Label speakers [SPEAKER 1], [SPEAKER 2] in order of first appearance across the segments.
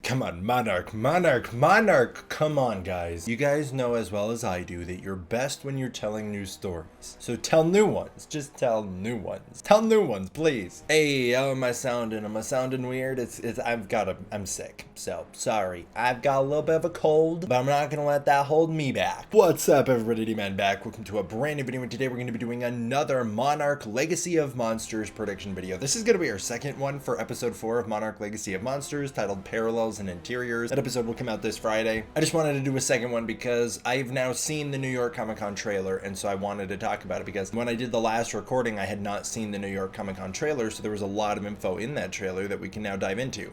[SPEAKER 1] come on, Monarch, come on, guys. You guys know as well as I do that you're best when you're telling new stories. So tell new ones. Just tell new ones. Tell new ones, please. Hey, how am I sounding? Am I sounding weird? I'm sick. So, sorry. I've got a little bit of a cold, but I'm not gonna let that hold me back. What's up, everybody? D-Man back. Welcome to a brand new video, and today we're gonna be doing another Monarch Legacy of Monsters prediction video. This is gonna be our second one for episode 4 of Monarch Legacy of Monsters, titled Parallels and Interiors. That episode will come out this Friday. I just wanted to do a second one because I've now seen the New York Comic Con trailer, and so I wanted to talk about it because when I did the last recording, I had not seen the New York Comic Con trailer, so there was a lot of info in that trailer that we can now dive into.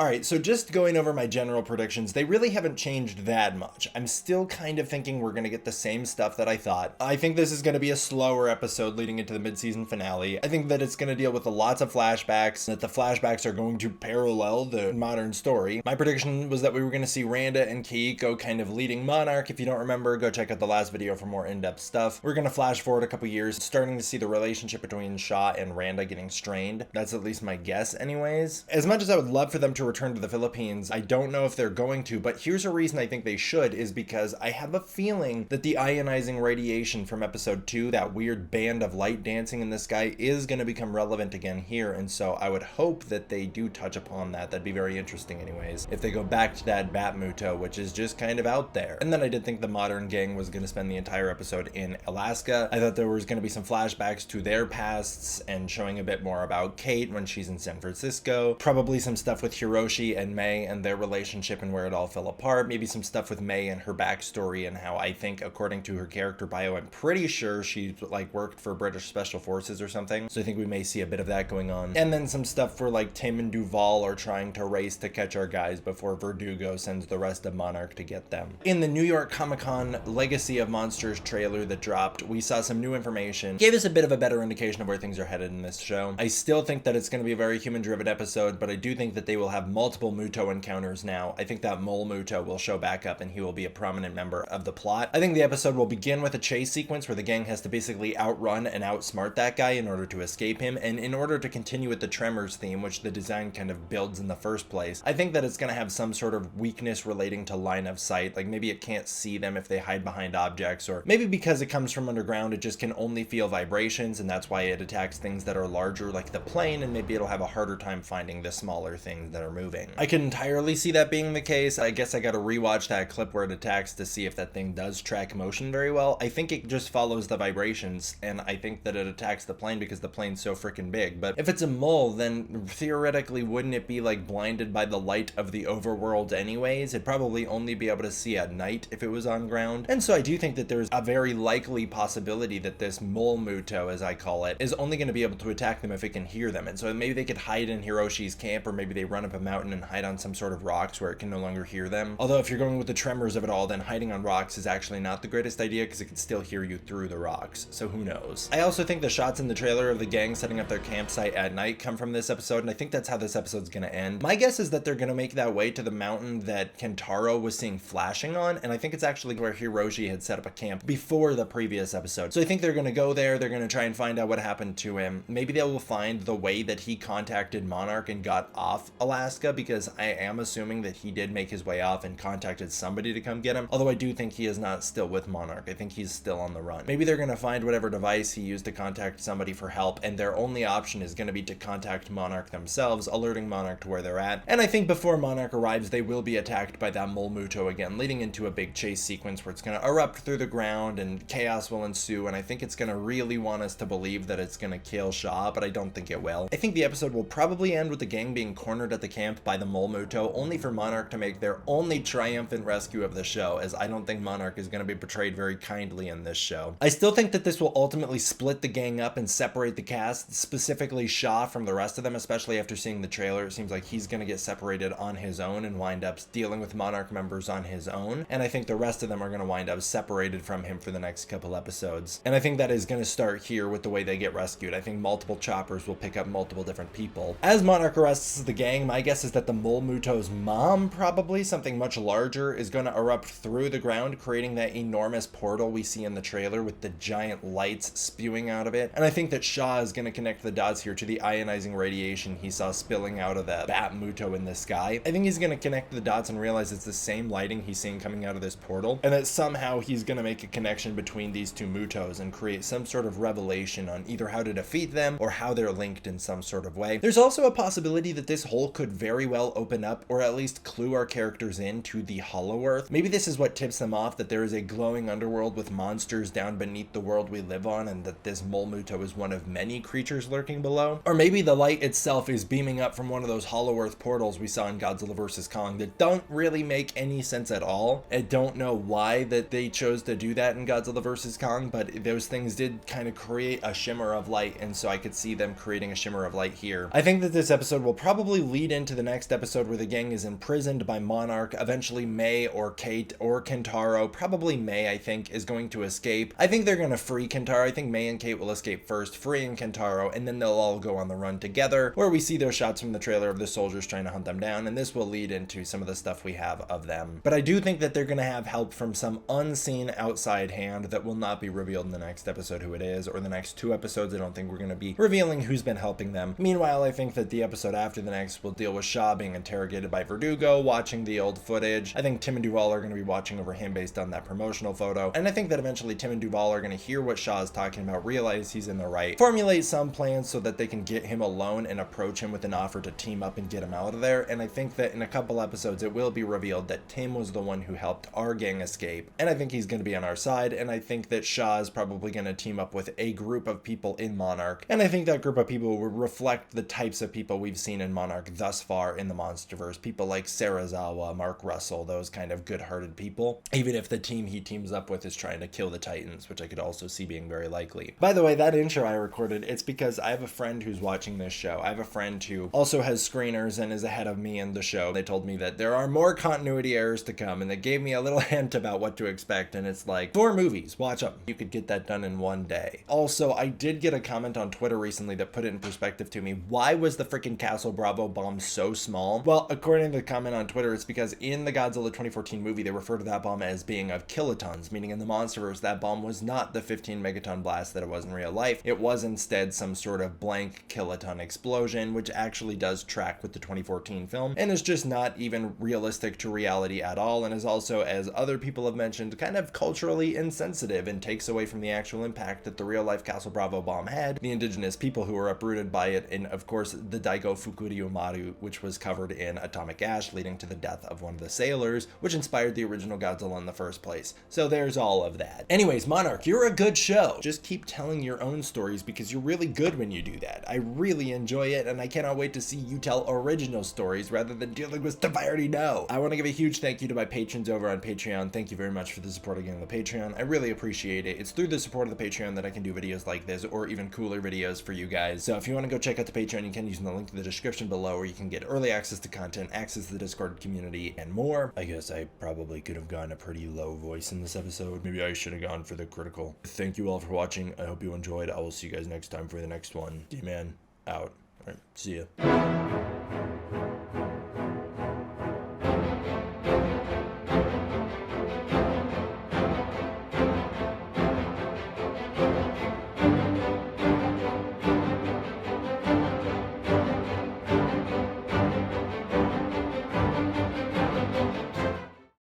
[SPEAKER 1] Alright, so just going over my general predictions, they really haven't changed that much. I'm still kind of thinking we're going to get the same stuff that I thought. I think this is going to be a slower episode leading into the mid-season finale. I think that it's going to deal with lots of flashbacks, that the flashbacks are going to parallel the modern story. My prediction was that we were going to see Randa and Keiko kind of leading Monarch. If you don't remember, go check out the last video for more in-depth stuff. We're going to flash forward a couple years, starting to see the relationship between Shaw and Randa getting strained. That's at least my guess anyways. As much as I would love for them to return to the Philippines, I don't know if they're going to, but here's a reason I think they should, is because I have a feeling that the ionizing radiation from episode 2, that weird band of light dancing in the sky, is going to become relevant again here, and so I would hope that they do touch upon that. That'd be very interesting anyways, if they go back to that Batmuto, which is just kind of out there. And then I did think the modern gang was going to spend the entire episode in Alaska. I thought there was going to be some flashbacks to their pasts and showing a bit more about Kate when she's in San Francisco, probably some stuff with Hiroshi and May and their relationship and where it all fell apart, maybe some stuff with May and her backstory and how I think, according to her character bio, I'm pretty sure she like worked for British Special Forces or something, so I think we may see a bit of that going on. And then some stuff where like Tim and Duval are trying to race to catch our guys before Verdugo sends the rest of Monarch to get them. In the New York Comic Con Legacy of Monsters trailer that dropped, we saw some new information, gave us a bit of a better indication of where things are headed in this show. I still think that it's going to be a very human-driven episode, but I do think that they will have multiple Muto encounters now. I think that Mole Muto will show back up and he will be a prominent member of the plot. I think the episode will begin with a chase sequence where the gang has to basically outrun and outsmart that guy in order to escape him, and in order to continue with the Tremors theme, which the design kind of builds in the first place, I think that it's going to have some sort of weakness relating to line of sight, like maybe it can't see them if they hide behind objects, or maybe because it comes from underground it just can only feel vibrations and that's why it attacks things that are larger like the plane, and maybe it'll have a harder time finding the smaller things that are moving. I can entirely see that being the case. I guess I gotta rewatch that clip where it attacks to see if that thing does track motion very well. I think it just follows the vibrations, and I think that it attacks the plane because the plane's so freaking big. But if it's a mole, then theoretically wouldn't it be like blinded by the light of the overworld anyways? It'd probably only be able to see at night if it was on ground. And so I do think that there's a very likely possibility that this Mole Muto, as I call it, is only going to be able to attack them if it can hear them. And so maybe they could hide in Hiroshi's camp, or maybe they run up a mountain and hide on some sort of rocks where it can no longer hear them. Although if you're going with the Tremors of it all, then hiding on rocks is actually not the greatest idea because it can still hear you through the rocks, so who knows. I also think the shots in the trailer of the gang setting up their campsite at night come from this episode, and I think that's how this episode's gonna end. My guess is that they're gonna make that way to the mountain that Kentaro was seeing flashing on, and I think it's actually where Hiroshi had set up a camp before the previous episode. So I think they're gonna go there, they're gonna try and find out what happened to him. Maybe they will find the way that he contacted Monarch and got off Alaska, because I am assuming that he did make his way off and contacted somebody to come get him, although I do think he is not still with Monarch. I think he's still on the run. Maybe they're gonna find whatever device he used to contact somebody for help, and their only option is gonna be to contact Monarch themselves, alerting Monarch to where they're at. And I think before Monarch arrives, they will be attacked by that Mole Muto again, leading into a big chase sequence where it's gonna erupt through the ground and chaos will ensue, and I think it's gonna really want us to believe that it's gonna kill Shaw, but I don't think it will. I think the episode will probably end with the gang being cornered at the camp by the Mole Muto, only for Monarch to make their only triumphant rescue of the show, as I don't think Monarch is going to be portrayed very kindly in this show. I still think that this will ultimately split the gang up and separate the cast, specifically Shaw from the rest of them, especially after seeing the trailer. It seems like he's going to get separated on his own and wind up dealing with Monarch members on his own, and I think the rest of them are going to wind up separated from him for the next couple episodes. And I think that is going to start here with the way they get rescued. I think multiple choppers will pick up multiple different people. As Monarch arrests the gang, my guess guess is that the Mole Muto's mom, probably something much larger, is going to erupt through the ground, creating that enormous portal we see in the trailer with the giant lights spewing out of it. And I think that Shaw is going to connect the dots here to the ionizing radiation he saw spilling out of that Bat Muto in the sky. I think he's going to connect the dots and realize it's the same lighting he's seeing coming out of this portal, and that somehow he's going to make a connection between these two Mutos and create some sort of revelation on either how to defeat them or how they're linked in some sort of way. There's also a possibility that this hole could very well open up, or at least clue our characters in to the Hollow Earth. Maybe this is what tips them off that there is a glowing underworld with monsters down beneath the world we live on, and that this Mole Muto is one of many creatures lurking below. Or maybe the light itself is beaming up from one of those Hollow Earth portals we saw in Godzilla vs. Kong that don't really make any sense at all. I don't know why that they chose to do that in Godzilla vs. Kong, but those things did kind of create a shimmer of light, and so I could see them creating a shimmer of light here. I think that this episode will probably lead into the next episode where the gang is imprisoned by Monarch. Eventually May or Kate or Kentaro, probably May, I think, is going to escape. I think they're going to free Kentaro. I think May and Kate will escape first, freeing Kentaro, and then they'll all go on the run together, where we see those shots from the trailer of the soldiers trying to hunt them down, and this will lead into some of the stuff we have of them. But I do think that they're going to have help from some unseen outside hand that will not be revealed in the next episode who it is, or the next 2 episodes. I don't think we're going to be revealing who's been helping them. Meanwhile, I think that the episode after the next will deal with Shaw being interrogated by Verdugo, watching the old footage. I think Tim and Duvall are going to be watching over him based on that promotional photo, and I think that eventually Tim and Duvall are going to hear what Shaw is talking about, realize he's in the right, formulate some plans so that they can get him alone and approach him with an offer to team up and get him out of there. And I think that in a couple episodes it will be revealed that Tim was the one who helped our gang escape, and I think he's going to be on our side, and I think that Shaw is probably going to team up with a group of people in Monarch, and I think that group of people will reflect the types of people we've seen in Monarch thus far in the MonsterVerse. People like Sarazawa, Mark Russell, those kind of good-hearted people, even if the team he teams up with is trying to kill the Titans, which I could also see being very likely. By the way, that intro I recorded, it's because I have a friend who's watching this show. I have a friend who also has screeners and is ahead of me in the show. They told me that there are more continuity errors to come, and they gave me a little hint about what to expect, and it's like 4 movies, watch them. You could get that done in one day. Also, I did get a comment on Twitter recently that put it in perspective to me. Why was the freaking Castle Bravo bomb so small? Well, according to the comment on Twitter, it's because in the Godzilla 2014 movie, they refer to that bomb as being of kilotons, meaning in the MonsterVerse, that bomb was not the 15 megaton blast that it was in real life. It was instead some sort of blank kiloton explosion, which actually does track with the 2014 film, and is just not even realistic to reality at all, and is also, as other people have mentioned, kind of culturally insensitive and takes away from the actual impact that the real-life Castle Bravo bomb had, the indigenous people who were uprooted by it, and of course the Daigo Fukuryu-maru, which was covered in atomic ash, leading to the death of one of the sailors, which inspired the original Godzilla in the first place. So there's all of that. Anyways, Monarch, you're a good show. Just keep telling your own stories because you're really good when you do that. I really enjoy it, and I cannot wait to see you tell original stories rather than dealing with stuff I already know. I want to give a huge thank you to my patrons over on Patreon. Thank you very much for the support again on the Patreon. I really appreciate it. It's through the support of the Patreon that I can do videos like this, or even cooler videos for you guys. So if you want to go check out the Patreon, you can use the link in the description below, where you can get early access to content, access to the Discord community, and more. I guess I probably could have gone a pretty low voice in this episode. Maybe I should have gone for the critical. Thank you all for watching. I hope you enjoyed. I will see you guys next time for the next one. D-Man out. All right, see ya.